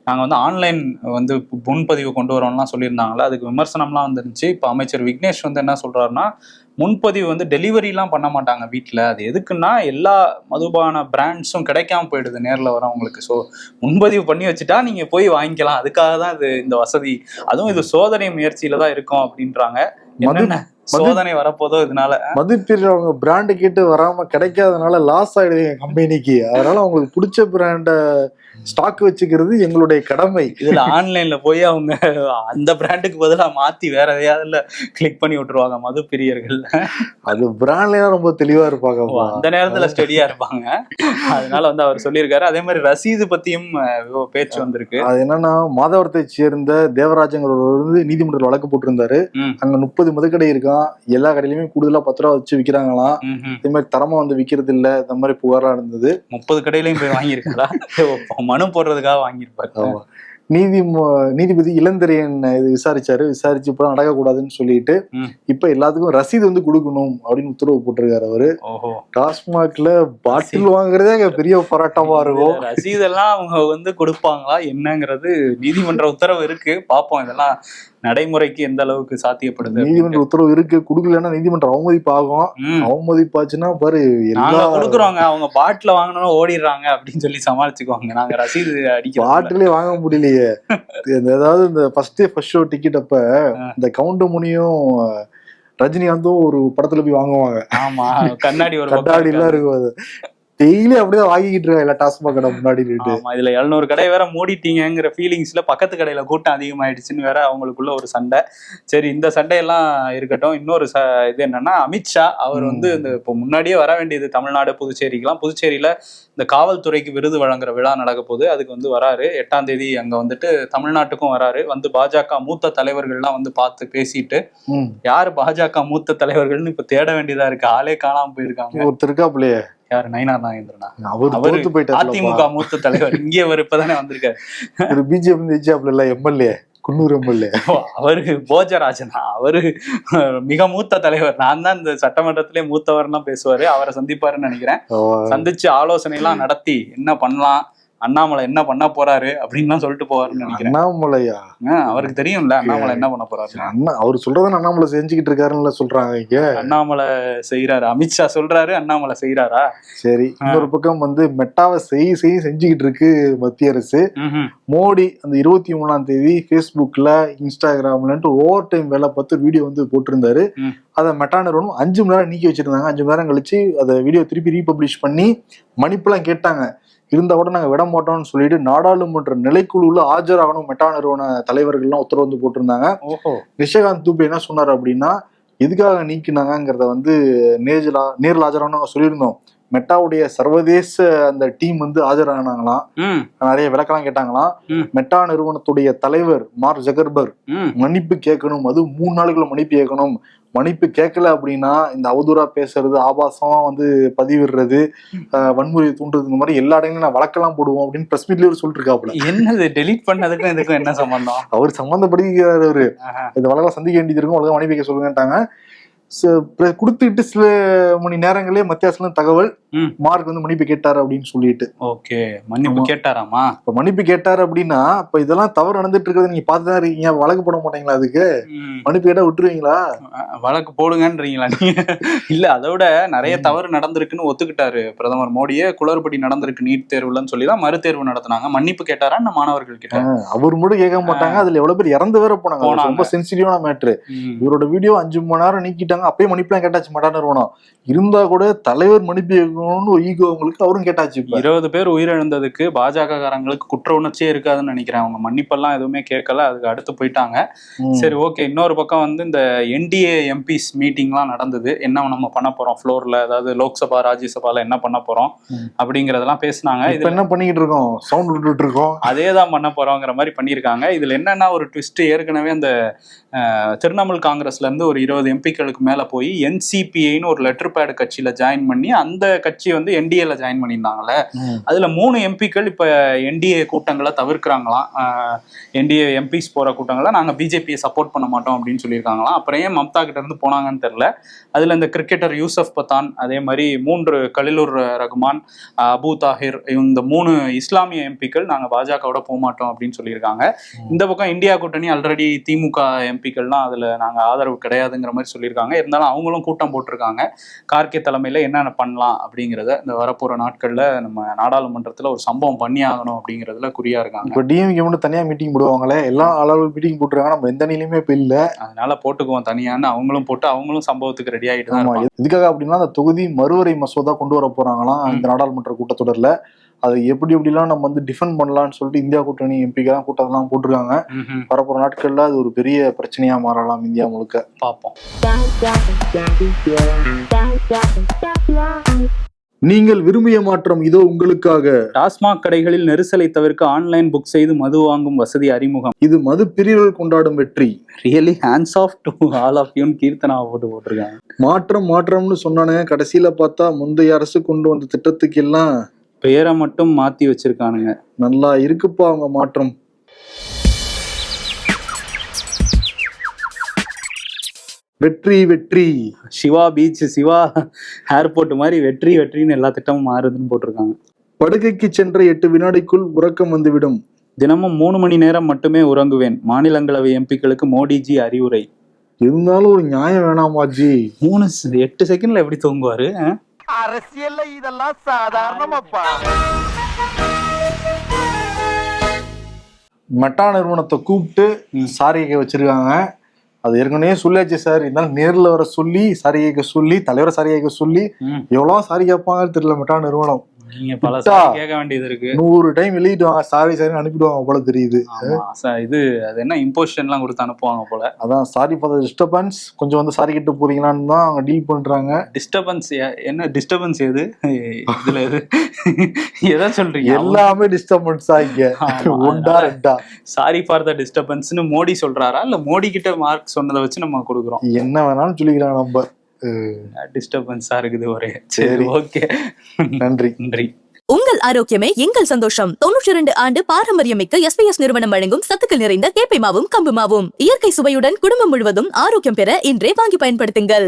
நாங்க வந்து ஆன்லைன் வந்து முன்பதிவு கொண்டு வரோம்லாம் சொல்லியிருந்தாங்களா, அதுக்கு விமர்சனம்லாம் வந்துருந்துச்சு. இப்ப அமைச்சர் விக்னேஷ் வந்து என்ன சொல்றாருன்னா, முன்பதிவு வந்து டெலிவரிலாம் பண்ண மாட்டாங்க வீட்டில். அது எதுக்குன்னா எல்லா மதுபான பிராண்ட்ஸும் கிடைக்காம போயிடுது நேரில் வரவங்களுக்கு. ஸோ முன்பதிவு பண்ணி வச்சுட்டா நீங்கள் போய் வாங்கிக்கலாம். அதுக்காக தான் இது இந்த வசதி. அதுவும் இது சோதனை முயற்சியில தான் இருக்கும் அப்படின்றாங்க. சோதனை வரப்போதோ இதனால மதுப்பிரிவு அவங்க பிராண்டு கேட்டு வராம கிடைக்காதனால லாஸ் ஆயிடுது கம்பெனிக்கு. அதனால அவங்களுக்கு பிடிச்ச பிராண்ட ஸ்டாக் வச்சுக்கிறது எங்களுடைய கடமை. இதுல ஆன்லைன்ல போய் அவங்க அந்த பிராண்டுக்கு பதிலாக மாத்தி வேற எதையாவது கிளிக் பண்ணி விட்டுருவாங்க மது பிரியர்கள். அது பிராண்ட்ல ரொம்ப தெளிவா இருப்பாங்க, அந்த நேரத்துல ஸ்டெடியா இருப்பாங்க. அதனால வந்து அவர் சொல்லியிருக்காரு. அதே மாதிரி ரசீது பத்தியும் பேச்சு வந்திருக்கு. அது என்னன்னா, மாதவரத்தை சேர்ந்த தேவராஜங்கிறவர் வந்து நீதிமன்றத்தில் வழக்கு போட்டிருந்தாரு. அங்க 30 மதுக்கடை இருக்கான், எல்லா கடையிலுமே கூடுதலா 10 ரூபா வச்சு விக்கிறாங்களாம். இதே மாதிரி தரமா வந்து விக்கிறது இல்ல, இந்த மாதிரி புகாரா இருந்தது. 30 கடையிலையும் போய் வாங்கியிருக்காரா? மனு போடுறதுக்காக வாங்கியிருப்பாரு. நீதிபதி இளந்திரையன் இது விசாரிச்சு இப்ப நடக்கக்கூடாதுன்னு சொல்லிட்டு இப்ப எல்லாத்துக்கும் ரசீது வந்து கொடுக்கணும் அப்படின்னு உத்தரவு போட்டிருக்காரு அவரு. டாஸ்மாக்ல பாட்டில் வாங்குறதே பெரிய போராட்டமா இருக்கும். ரசீதெல்லாம் அவங்க வந்து கொடுப்பாங்களா என்னங்கிறது நீதிமன்ற உத்தரவு இருக்கு, பாப்போம் இதெல்லாம் நடைமுறைக்கு எந்த அளவுக்கு சாத்தியப்படுது. நீதிமன்ற உத்தரவு இருக்கு, குடுக்கலன்னா நீதிமன்றம் அவமதிப்பு ஆகும். அவமதிப்பாச்சுன்னா பாரு எல்லாம் கொடுக்குறவங்க அவங்க பாட்டில வாங்கணும் ஓடிடுறாங்க அப்படின்னு சொல்லி சமாளிச்சுக்குவாங்க. நாங்க ரசீது அடிக்க பாட்டிலே வாங்க முடியலையே. ஏதாவது இந்த ஃபர்ஸ்ட் ஷோ டிக்கெட் அப்ப இந்த கவுண்டமணியும் ரஜினிகாந்தும் ஒரு படத்துல போய் வாங்குவாங்க. ஆமா, கண்ணாடி எல்லாம் இருக்கும். அது டெய்லி அப்படிதான் வாங்கிக்கிட்டு இருக்கா எல்லா டாஸ்மாக் கடை முன்னாடி. இதுல 700 கடை வேற மூடிட்டீங்கிற ஃபீலிங்ஸ்ல பக்கத்து கடையில கூட்டம் அதிகமாயிடுச்சுன்னு வேற அவங்களுக்குள்ள ஒரு சண்டை. சரி, இந்த சண்டையெல்லாம் இருக்கட்டும். இன்னொரு இது என்னன்னா, அமித்ஷா அவர் வந்து இந்த இப்போ முன்னாடியே வர வேண்டியது தமிழ்நாடு புதுச்சேரிக்கெல்லாம். புதுச்சேரியில இந்த காவல்துறைக்கு விருது வழங்குற விழா நடக்க போகுது, அதுக்கு வந்து வராரு. 8ஆம் தேதி அங்க வந்துட்டு தமிழ்நாட்டுக்கும் வராரு. வந்து பாஜக மூத்த தலைவர்கள்லாம் வந்து பார்த்து பேசிட்டு, யாரு பாஜக மூத்த தலைவர்கள்னு இப்ப தேட வேண்டியதா இருக்கு. ஆளே காணாம போயிருக்காங்க. ஒருத்தர் இருக்காப்லையே, யாரு, நயினார் நாகேந்திரனா? அவரு அதிமுக மூத்த தலைவர், இங்கே அவர் இப்பதானே வந்திருக்காரு. BJP MLA, Coonoor MLA. அவரு போஜராஜனா, அவரு மிக மூத்த தலைவர். நான் தான் இந்த சட்டமன்றத்திலே மூத்தவர்லாம் பேசுவாரு. அவரை சந்திப்பாருன்னு நினைக்கிறேன். சந்திச்சு ஆலோசனை எல்லாம் நடத்தி என்ன பண்ணலாம், அண்ணாமலை என்ன பண்ண போறாரு அப்படின்னு சொல்லிட்டு போவாருன்னு நினைக்கிறேன். அண்ணாமலையா? அவருக்கு தெரியும்ல அண்ணாமலை என்ன பண்ண போறாரு. அவர் சொல்றத அண்ணாமலை செஞ்சுக்கிட்டு இருக்காருன்னு சொல்றாங்க. இங்க அண்ணாமலை செய்யறாரு, அமித்ஷா சொல்றாரு, அண்ணாமலை செய்யறாரா? சரி, இன்னொரு பக்கம் வந்து மெட்டாவை செஞ்சுக்கிட்டு இருக்கு மத்திய அரசு. மோடி அந்த 23ஆம் தேதி பேஸ்புக்ல, இன்ஸ்டாகிராம்லன்ட்டு ஓவர் டைம் வேலை பார்த்து வீடியோ வந்து போட்டிருந்தாரு. அதை மெட்டா நிறுவனம் 5 மணி நேரம் நீக்கி வச்சிருந்தாங்க. 5 மணி நேரம் கழிச்சு அதை வீடியோ திருப்பி ரீபப்ளிஷ் பண்ணி மன்னிப்புலாம் கேட்டாங்க. இருந்தா கூட நாங்க விட மாட்டோம்னு சொல்லிட்டு நாடாளுமன்ற நிலைக்குழுல ஆஜராகணும் மெட்டா நிறுவன தலைவர்கள்லாம் உத்தரவு வந்து போட்டிருந்தாங்க. நிஷகாந்த் தூபே என்ன சொன்னார் அப்படின்னா, எதுக்காக நீக்கினாங்கிறத வந்து நேரில் ஆஜராகணும் சொல்லியிருந்தோம். மெட்டாவுடைய சர்வதேச அந்த டீம் வந்து ஆஜரானாங்களாம், நிறைய விளக்கெல்லாம் கேட்டாங்களாம். மெட்டா நிறுவனத்துடைய தலைவர் மார்க் ஜக்கர்பர்க் மன்னிப்பு கேட்கணும், அது 3 நாளுக்குள்ள மன்னிப்பு கேட்கணும். மன்னிப்பு கேட்கல அப்படின்னா இந்த அவதூறா பேசுறது, ஆபாசமா வந்து பதிவிடுறது, வன்முறையை தூண்டுறது, இந்த மாதிரி எல்லா இடங்களும் நான் வழக்கெல்லாம் போடுவோம் அப்படின்னு பிரஸ் மீட்ல சொல்லிட்டு இருக்காப்புல. என்னது டெலீட் பண்ணதுக்கும் இதுக்கும் என்ன சம்பந்தம்? அவர் சம்பந்தப்படுகிறார். அவரு இந்த வழக்கெல்லாம் சந்திக்க வேண்டியது இருக்கும், அவ்வளவுதான் மன்னிப்பு கேட்க சொல்லுங்கட்டாங்க. கொடுத்துட்டு சில மணி நேரங்களே மத்திய அரசுல தகவல், மார்க் வந்து மன்னிப்பு கேட்டாரு அப்படின்னு சொல்லிட்டு. ஓகே, மன்னிப்பு கேட்டாராமா? இப்ப மன்னிப்பு கேட்டாரு அப்படின்னா இப்ப இதெல்லாம் தவறு நடந்துட்டு இருக்கிறது நீங்க பாத்துதான் இருக்கீங்க. வழக்கு போட மாட்டீங்களா? அதுக்கு மன்னிப்பு கேட்டா விட்டுருவீங்களா? வழக்கு போடுங்கன்றீங்களா நீங்க? இல்ல, அதை விட நிறைய தவறு நடந்திருக்குன்னு ஒத்துக்கிட்டாரு பிரதமர் மோடியே. குளறுபடி நடந்திருக்கு நீட் தேர்வுலன்னு சொல்லிதான் மறு தேர்வு நடத்தினாங்க. மன்னிப்பு கேட்டாரா இந்த மாணவர்கள் கிட்ட? அவர் மட்டும் கேட்க மாட்டாங்க, அதுல எவ்வளவு பேர் இறந்து வேற போனாங்க. ரொம்ப சென்சிட்டிவான மேட்ரு. இவரோட வீடியோ 5 மணி நேரம் நீக்கிட்டாங்க. அப்பயே மன்னிப்புலாம் கேட்டாச்சு மெட்டா நிறுவனம். இருந்தா கூட தலைவர் மன்னிப்பு கேட்கணும்னு ஈகோ அவங்களுக்கு, அவரும் கேட்டாச்சு. 20 பேர் உயிரிழந்ததுக்கு பாஜக காரங்களுக்கு குற்ற உணர்ச்சியே இருக்காதுன்னு நினைக்கிறேன். அவங்க மன்னிப்பெல்லாம் எதுவுமே கேட்கல, அதுக்கு அடுத்து போயிட்டாங்க. சரி, ஓகே. இன்னொரு பக்கம் வந்து இந்த என்டிஏ எம்பிஸ் மீட்டிங்லாம் நடந்தது. என்ன நம்ம பண்ண போறோம் ஃப்ளோர்ல, அதாவது லோக்சபா ராஜ்யசபால என்ன பண்ண போறோம் அப்படிங்கறதெல்லாம் பேசினாங்க. இது என்ன பண்ணிக்கிட்டு இருக்கோம், சவுண்ட் விட்டுட்டு இருக்கோம், அதே தான் பண்ண போறோங்கிற மாதிரி பண்ணியிருக்காங்க. இதுல என்னன்னா ஒரு ட்விஸ்ட், ஏற்கனவே அந்த திரிணாமுல் காங்கிரஸ்ல இருந்து ஒரு 20 எம்பிக்களுக்கு மேல போய் என்சிபிஐன்னு ஒரு லெட்டர் பேட் கட்சியில ஜாயின் பண்ணி அந்த கட்சி வந்து என்டிஏல ஜாயின் பண்ணியிருந்தாங்கல்ல. அதுல 3 எம்பிக்கள் இப்ப என்டிஏ கூட்டங்களை தவிர்க்கிறாங்களாம். என்டிஏ எம்பிஸ் போற கூட்டங்களை நாங்க பிஜேபியை சப்போர்ட் பண்ண மாட்டோம் அப்படின்னு சொல்லியிருக்காங்களாம். அப்புறம் ஏன் மம்தா கிட்ட இருந்து போனாங்கன்னு தெரியல. அதுல இந்த கிரிக்கெட்டர் யூசப் பத்தான், அதே மாதிரி 3 கலிலுர் ரஹ்மான், அபு தாஹிர், இந்த 3 இஸ்லாமிய எம்பிக்கள் நாங்க பாஜகவோட போக மாட்டோம் அப்படின்னு சொல்லியிருக்காங்க. இந்த பக்கம் இந்தியா கூட்டணி ஆல்ரெடி திமுக எம்பிக்கள்லாம் அதுல நாங்க ஆதரவு கிடையாதுங்கிற மாதிரி சொல்லியிருக்காங்க. இருந்தாலும் அவங்களும் கூட்டம் போட்டிருக்காங்க. கார்கே தலைமையில என்னென்ன பண்ணலாம் அப்படிங்கிறத இந்த வரப்போற நாட்கள்ல நம்ம நாடாளுமன்றத்துல ஒரு சம்பவம் பண்ணி ஆகணும் அப்படிங்கறதுல குறியா இருக்காங்க. இப்போ டிஎம்கே மட்டும் தனியா மீட்டிங் போடுவாங்களே, எல்லா அளவு மீட்டிங் போட்டுருக்காங்க, நம்ம எந்த நிலையுமே இப்ப இல்ல, அதனால போட்டுக்குவோம் தனியான்னு அவங்களும் போட்டு அவங்களும் சம்பவத்துக்கு ரெடி ஆகிட்டு தான். இதுக்காக அப்படின்னா அந்த தொகுதி மறுவரை மசோதா கொண்டு வர போறாங்களாம் இந்த நாடாளுமன்ற கூட்டத்தொடர்ல. அது எப்படிலாம் நம்ம வந்து டிஃபெண்ட் பண்ணலாம்னு சொல்லிட்டு இந்தியா கூட்டணி எம்பிக்கெல்லாம் கூட்டத்தெல்லாம் போட்டிருக்காங்க. வரப்போற நாட்கள்ல அது ஒரு பெரிய பிரச்சனையா மாறலாம் இந்தியா முழுக்க. பார்ப்போம். நீங்கள் விரும்பிய மாற்றம் இதோ உங்களுக்காக. டாஸ்மாக் கடைகளில் நெரிசலை தவிர்க்க ஆன்லைன் புக் செய்து மது வாங்கும் வசதி அறிமுகம். இது மது பிரிவுகள் கொண்டாடும் வெற்றி. Really hands off to all of யூன்னு கீர்த்தனா போட்டிருக்காங்க. மாற்றம்னு சொன்னானே, கடைசியில பார்த்தா முந்தைய அரசு கொண்டு வந்த திட்டத்துக்கு எல்லாம் பெயரை மட்டும் மாத்தி வச்சிருக்கானுங்க. நல்லா இருக்குப்பா அவங்க மாற்றம். வெற்றி வெற்றி. சிவா பீச், சிவா ஏர்போர்ட் மாதிரி வெற்றி வெற்றின்னு எல்லா திட்டமும் மாறுதுன்னு போட்டிருக்காங்க. படுக்கைக்கு சென்ற 8 வினாடிக்குள் உறக்கம் வந்துவிடும். தினமும் 3 மணி நேரம் மட்டுமே உறங்குவேன். மாநிலங்களவை எம்பிக்களுக்கு மோடிஜி அறிவுரை. இருந்தாலும் ஒரு நியாயம் வேணாமாஜி? 8 செகண்ட்ல எப்படி தூங்குவாரு? அரசியல்ல இதெல்லாம் சாதாரணமாப்பா. மெட்டா நிறுவனத்தை கூப்பிட்டு சாரி கேட்க வச்சிருக்காங்க. அது ஏற்கனவே சொல்லியாச்சு சார். இருந்தாலும் நேர்ல வர சொல்லி சாரி கேட்க சொல்லி, தலைவரை சாரி கேட்க சொல்லி எவ்வளவு சாரி கேட்பாங்கன்னு தெரியல. மெட்டா நிறுவனம் நீங்க பல சாரி கேட்க வேண்டியது இருக்கு. 100 டைம் எழுதிடுவாங்க, சாரி சாரி அனுப்பிடுவாங்க போல தெரியுது. இது அது என்ன இம்போசிஷன் எல்லாம் கொடுத்து அனுப்புவாங்க போல. அதான் சாரி ஃபார் தி டிஸ்டர்பன்ஸ், கொஞ்சம் வந்து சாரி கிட்ட போறீங்களான்னு தான் அவங்க டீல் பண்றாங்க. டிஸ்டர்பன்ஸ் என்ன டிஸ்டர்பன்ஸ் எது இதுல எது எதை சொல்றீங்க? எல்லாமே டிஸ்டர்பன்ஸ் ஆகிய ஒண்டா ரெண்டா. சாரி ஃபார் த டிஸ்டர்பன்ஸ்னு மோடி சொல்றாரா இல்ல மோடி கிட்ட மார்க் சொன்னதை வச்சு நம்ம கொடுக்குறோம்? என்ன வேணாலும் சொல்லிக்கிறாங்க. நம்ம டிஸ்டர்பன்ஸா இருக்குது ஒரே. சரி, ஓகே, நன்றி நன்றி. உங்கள் ஆரோக்கியமே எங்கள் சந்தோஷம். 92 ஆண்டு பாரம்பரியமிக்க SBS நிறுவனம் வழங்கும் சத்துக்கள் நிறைந்த கேப்பை மாவும் கம்பு மாவும். இயற்கை சுவையுடன் குடும்பம் முழுவதும் ஆரோக்கியம் பெற இன்றே வாங்கி பயன்படுத்துங்கள்.